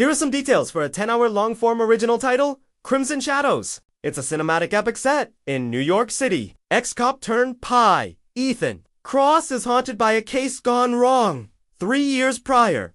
Here are some details for a 10-hour long-form original title, Crimson Shadows. It's a cinematic epic set in New York City. Ex-cop turned pie, Ethan Cross is haunted by a case gone wrong 3 years prior,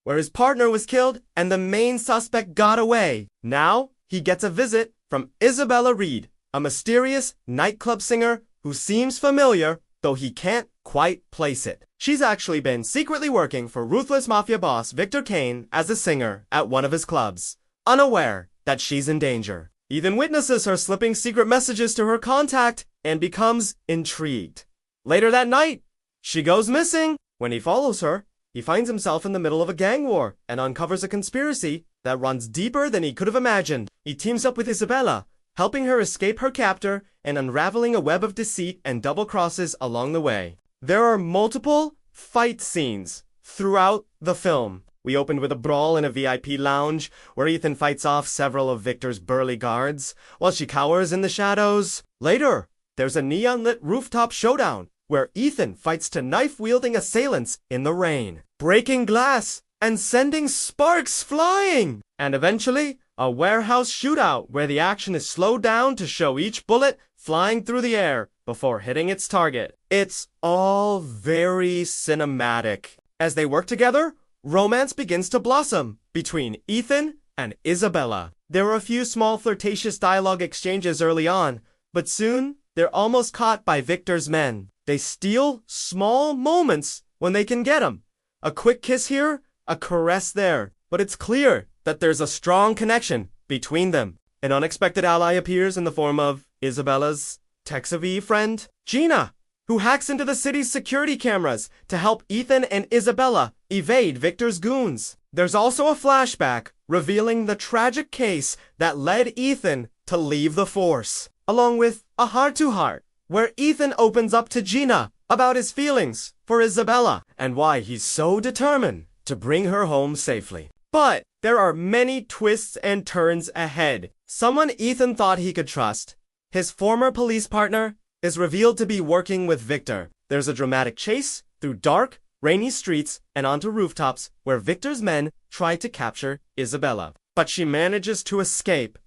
where his partner was killed and the main suspect got away. Now, he gets a visit from Isabella Reed, a mysterious nightclub singer who seems familiar, though he can't quite place it. She's actually been secretly working for ruthless mafia boss Victor Kane as a singer at one of his clubs, unaware that she's in danger. Ethan witnesses her slipping secret messages to her contact and becomes intrigued. Later that night, she goes missing. When he follows her, he finds himself in the middle of a gang war and uncovers a conspiracy that runs deeper than he could have imagined. He teams up with Isabella, helping her escape her captor and unraveling a web of deceit and double crosses along the way. There are multiple fight scenes throughout the film. We opened with a brawl in a VIP lounge where Ethan fights off several of Victor's burly guards while she cowers in the shadows. Later, there's a neon-lit rooftop showdown where Ethan fights to knife-wielding assailants in the rain, breaking glass and sending sparks flying. And eventually, a warehouse shootout where the action is slowed down to show each bullet flying through the air before hitting its target. It's all very cinematic. As they work together, romance begins to blossom between Ethan and Isabella. There are a few small flirtatious dialogue exchanges early on, but soon they're almost caught by Victor's men. They steal small moments when they can get them. A quick kiss here, a caress there. But it's clear that there's a strong connection between them. An unexpected ally appears in the form of Isabella's Tex-A-V friend, Gina, who hacks into the city's security cameras to help Ethan and Isabella evade Victor's goons. There's also a flashback revealing the tragic case that led Ethan to leave the force, along with a heart-to-heart, where Ethan opens up to Gina about his feelings for Isabella and why he's so determined to bring her home safely. But there are many twists and turns ahead. Someone Ethan thought he could trust, his former police partner, is revealed to be working with Victor. There's a dramatic chase through dark, rainy streets and onto rooftops where Victor's men try to capture Isabella. But she manages to escape,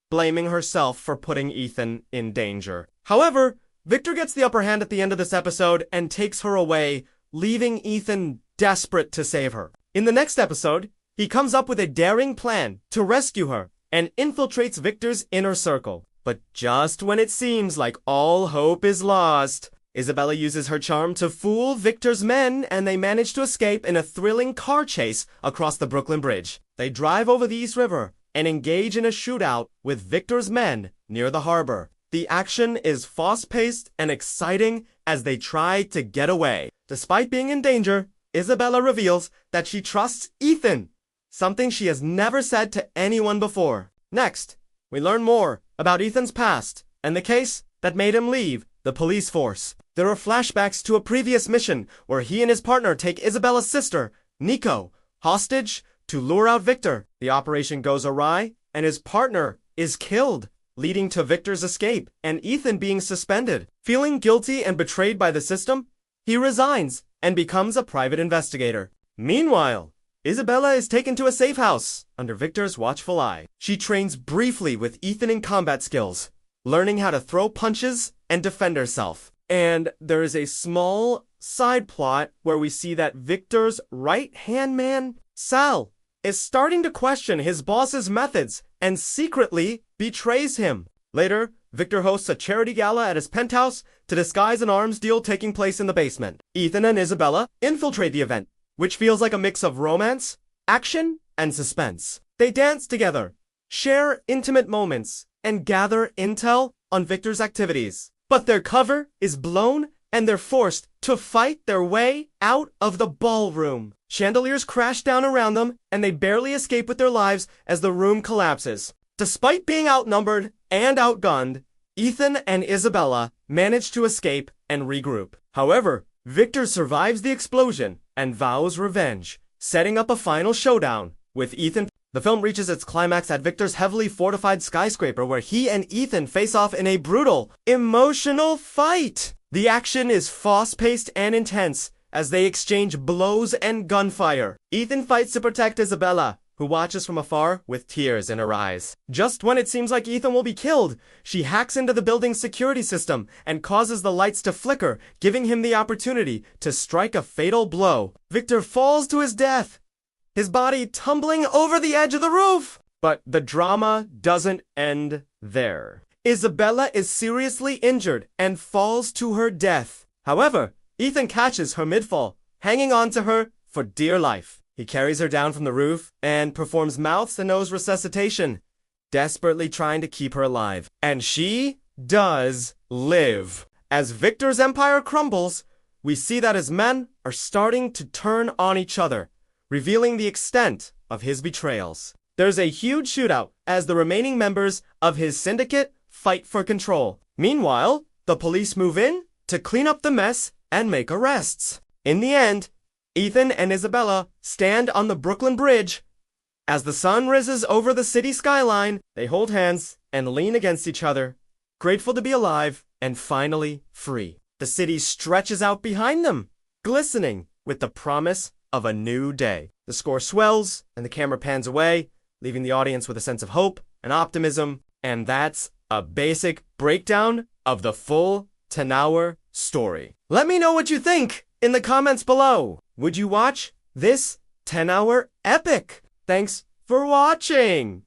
blaming herself for putting Ethan in danger. However, Victor gets the upper hand at the end of this episode and takes her away, leaving Ethan desperate to save her. In the next episode, he comes up with a daring plan to rescue her and infiltrates Victor's inner circle. But just when it seems like all hope is lost, Isabella uses her charm to fool Victor's men and they manage to escape in a thrilling car chase across the Brooklyn Bridge. They drive over the East River and engage in a shootout with Victor's men near the harbor. The action is fast-paced and exciting as they try to get away. Despite being in danger, Isabella reveals that she trusts Ethan, something she has never said to anyone before. Next, we learn more about Ethan's past and the case that made him leave the police force. There are flashbacks to a previous mission where he and his partner take Isabella's sister, Nico, hostage to lure out Victor. The operation goes awry and his partner is killed, leading to Victor's escape and Ethan being suspended. Feeling guilty and betrayed by the system, he resigns and becomes a private investigator. Meanwhile, Isabella is taken to a safe house under Victor's watchful eye. She trains briefly with Ethan in combat skills, learning how to throw punches and defend herself. And there is a small side plot where we see that Victor's right-hand man, Sal, is starting to question his boss's methods and secretly betrays him. Later, Victor hosts a charity gala at his penthouse to disguise an arms deal taking place in the basement. Ethan and Isabella infiltrate the event, which feels like a mix of romance, action, and suspense. They dance together, share intimate moments, and gather intel on Victor's activities. But their cover is blown and they're forced to fight their way out of the ballroom. Chandeliers crash down around them and they barely escape with their lives as the room collapses. Despite being outnumbered and outgunned, Ethan and Isabella manage to escape and regroup. However, Victor survives the explosion and vows revenge, setting up a final showdown with Ethan. The film reaches its climax at Victor's heavily fortified skyscraper where he and Ethan face off in a brutal, emotional fight. The action is fast-paced and intense as they exchange blows and gunfire. Ethan fights to protect Isabella, who watches from afar with tears in her eyes. Just when it seems like Ethan will be killed, she hacks into the building's security system and causes the lights to flicker, giving him the opportunity to strike a fatal blow. Victor falls to his death, his body tumbling over the edge of the roof. But the drama doesn't end there. Isabella is seriously injured and falls to her death. However, Ethan catches her mid-fall, hanging on to her for dear life. He carries her down from the roof and performs mouth to nose resuscitation, desperately trying to keep her alive. And she does live. As Victor's empire crumbles, we see that his men are starting to turn on each other, revealing the extent of his betrayals. There's a huge shootout as the remaining members of his syndicate fight for control. Meanwhile, the police move in to clean up the mess and make arrests. In the end, Ethan and Isabella stand on the Brooklyn Bridge. As the sun rises over the city skyline, they hold hands and lean against each other, grateful to be alive and finally free. The city stretches out behind them, glistening with the promise of a new day. The score swells and the camera pans away, leaving the audience with a sense of hope and optimism. And that's a basic breakdown of the full 10-hour story. Let me know what you think in the comments below. Would you watch this 10-hour epic? Thanks for watching!